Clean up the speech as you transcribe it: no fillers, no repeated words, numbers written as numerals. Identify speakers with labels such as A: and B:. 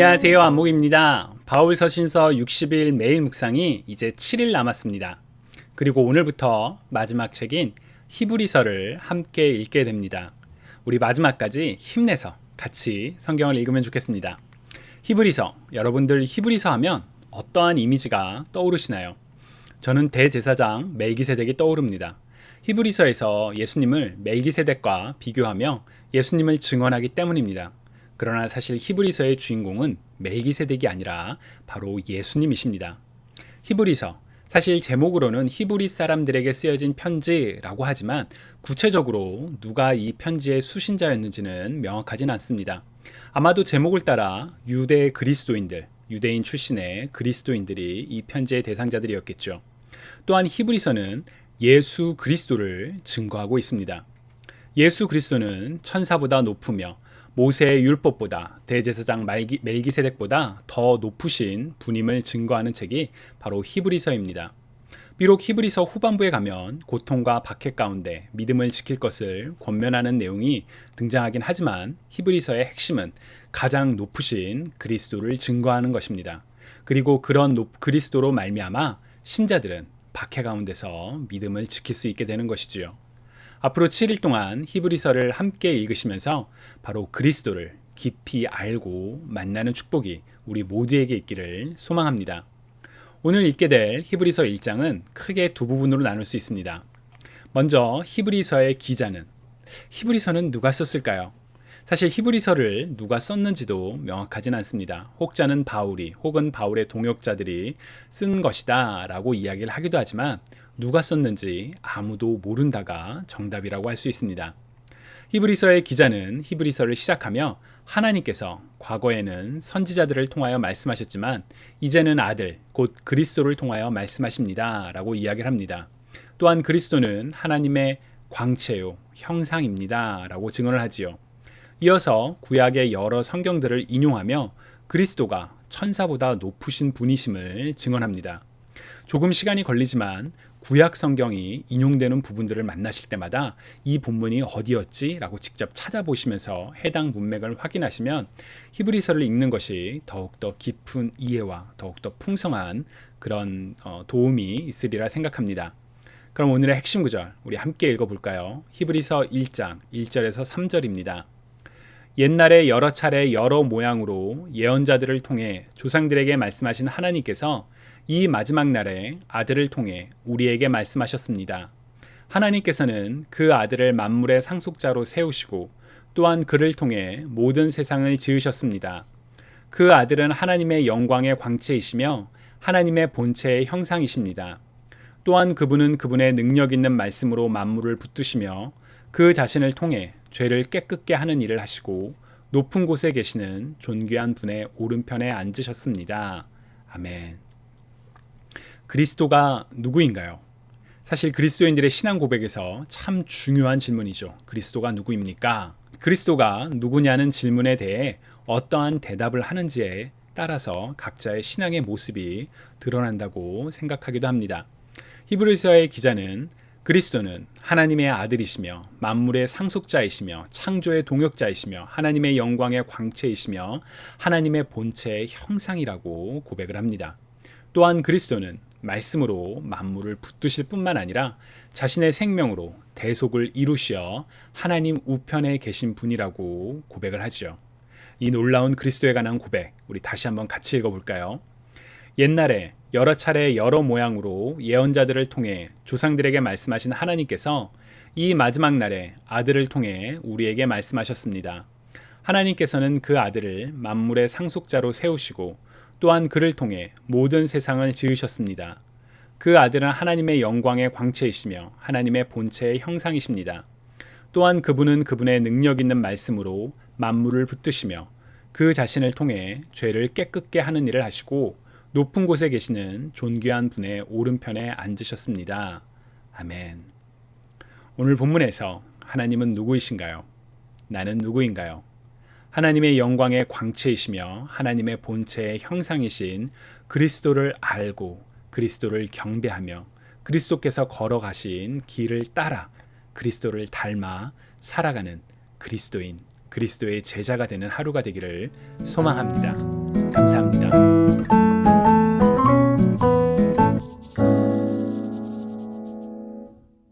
A: 안녕하세요, 안목입니다. 바울서신서 60일 매일 묵상이 이제 7일 남았습니다. 그리고 오늘부터 마지막 책인 히브리서를 함께 읽게 됩니다. 우리 마지막까지 힘내서 같이 성경을 읽으면 좋겠습니다. 히브리서, 여러분들 히브리서 하면 어떠한 이미지가 떠오르시나요? 저는 대제사장 멜기세덱이 떠오릅니다. 히브리서에서 예수님을 멜기세덱과 비교하며 예수님을 증언하기 때문입니다. 그러나 사실 히브리서의 주인공은 멜기세덱이 아니라 바로 예수님이십니다. 히브리서, 사실 제목으로는 히브리 사람들에게 쓰여진 편지라고 하지만 구체적으로 누가 이 편지의 수신자였는지는 명확하진 않습니다. 아마도 제목을 따라 유대 그리스도인들, 유대인 출신의 그리스도인들이 이 편지의 대상자들이었겠죠. 또한 히브리서는 예수 그리스도를 증거하고 있습니다. 예수 그리스도는 천사보다 높으며 모세의 율법보다 대제사장 멜기세덱보다 더 높으신 분임을 증거하는 책이 바로 히브리서입니다. 비록 히브리서 후반부에 가면 고통과 박해 가운데 믿음을 지킬 것을 권면하는 내용이 등장하긴 하지만 히브리서의 핵심은 가장 높으신 그리스도를 증거하는 것입니다. 그리고 그런 그리스도로 말미암아 신자들은 박해 가운데서 믿음을 지킬 수 있게 되는 것이지요. 앞으로 7일 동안 히브리서를 함께 읽으시면서 바로 그리스도를 깊이 알고 만나는 축복이 우리 모두에게 있기를 소망합니다. 오늘 읽게 될 히브리서 1장은 크게 두 부분으로 나눌 수 있습니다. 먼저 히브리서의 기자는, 히브리서는 누가 썼을까요? 사실 히브리서를 누가 썼는지도 명확하진 않습니다. 혹자는 바울이 혹은 바울의 동역자들이 쓴 것이다 라고 이야기를 하기도 하지만 누가 썼는지 아무도 모른다가 정답이라고 할 수 있습니다. 히브리서의 기자는 히브리서를 시작하며 하나님께서 과거에는 선지자들을 통하여 말씀하셨지만 이제는 아들, 곧 그리스도를 통하여 말씀하십니다 라고 이야기를 합니다. 또한 그리스도는 하나님의 광채요, 형상입니다 라고 증언을 하지요. 이어서 구약의 여러 성경들을 인용하며 그리스도가 천사보다 높으신 분이심을 증언합니다. 조금 시간이 걸리지만 구약 성경이 인용되는 부분들을 만나실 때마다 이 본문이 어디였지? 라고 직접 찾아보시면서 해당 문맥을 확인하시면 히브리서를 읽는 것이 더욱더 깊은 이해와 더욱더 풍성한 그런 도움이 있으리라 생각합니다. 그럼 오늘의 핵심 구절 우리 함께 읽어볼까요? 히브리서 1장 1절에서 3절입니다. 옛날에 여러 차례 여러 모양으로 예언자들을 통해 조상들에게 말씀하신 하나님께서 이 마지막 날에 아들을 통해 우리에게 말씀하셨습니다. 하나님께서는 그 아들을 만물의 상속자로 세우시고 또한 그를 통해 모든 세상을 지으셨습니다. 그 아들은 하나님의 영광의 광채이시며 하나님의 본체의 형상이십니다. 또한 그분은 그분의 능력 있는 말씀으로 만물을 붙드시며 그 자신을 통해 죄를 깨끗게 하는 일을 하시고 높은 곳에 계시는 존귀한 분의 오른편에 앉으셨습니다. 아멘. 그리스도가 누구인가요? 사실 그리스도인들의 신앙 고백에서 참 중요한 질문이죠. 그리스도가 누구입니까? 그리스도가 누구냐는 질문에 대해 어떠한 대답을 하는지에 따라서 각자의 신앙의 모습이 드러난다고 생각하기도 합니다. 히브리서의 기자는 그리스도는 하나님의 아들이시며 만물의 상속자이시며 창조의 동역자이시며 하나님의 영광의 광채이시며 하나님의 본체의 형상이라고 고백을 합니다. 또한 그리스도는 말씀으로 만물을 붙드실 뿐만 아니라 자신의 생명으로 대속을 이루시어 하나님 우편에 계신 분이라고 고백을 하죠. 이 놀라운 그리스도에 관한 고백, 우리 다시 한번 같이 읽어볼까요? 옛날에 여러 차례 여러 모양으로 예언자들을 통해 조상들에게 말씀하신 하나님께서 이 마지막 날에 아들을 통해 우리에게 말씀하셨습니다. 하나님께서는 그 아들을 만물의 상속자로 세우시고 또한 그를 통해 모든 세상을 지으셨습니다. 그 아들은 하나님의 영광의 광채이시며 하나님의 본체의 형상이십니다. 또한 그분은 그분의 능력 있는 말씀으로 만물을 붙드시며 그 자신을 통해 죄를 깨끗게 하는 일을 하시고 높은 곳에 계시는 존귀한 분의 오른편에 앉으셨습니다. 아멘. 오늘 본문에서 하나님은 누구이신가요? 나는 누구인가요? 하나님의 영광의 광채이시며 하나님의 본체의 형상이신 그리스도를 알고 그리스도를 경배하며 그리스도께서 걸어가신 길을 따라 그리스도를 닮아 살아가는 그리스도인, 그리스도의 제자가 되는 하루가 되기를 소망합니다. 감사합니다.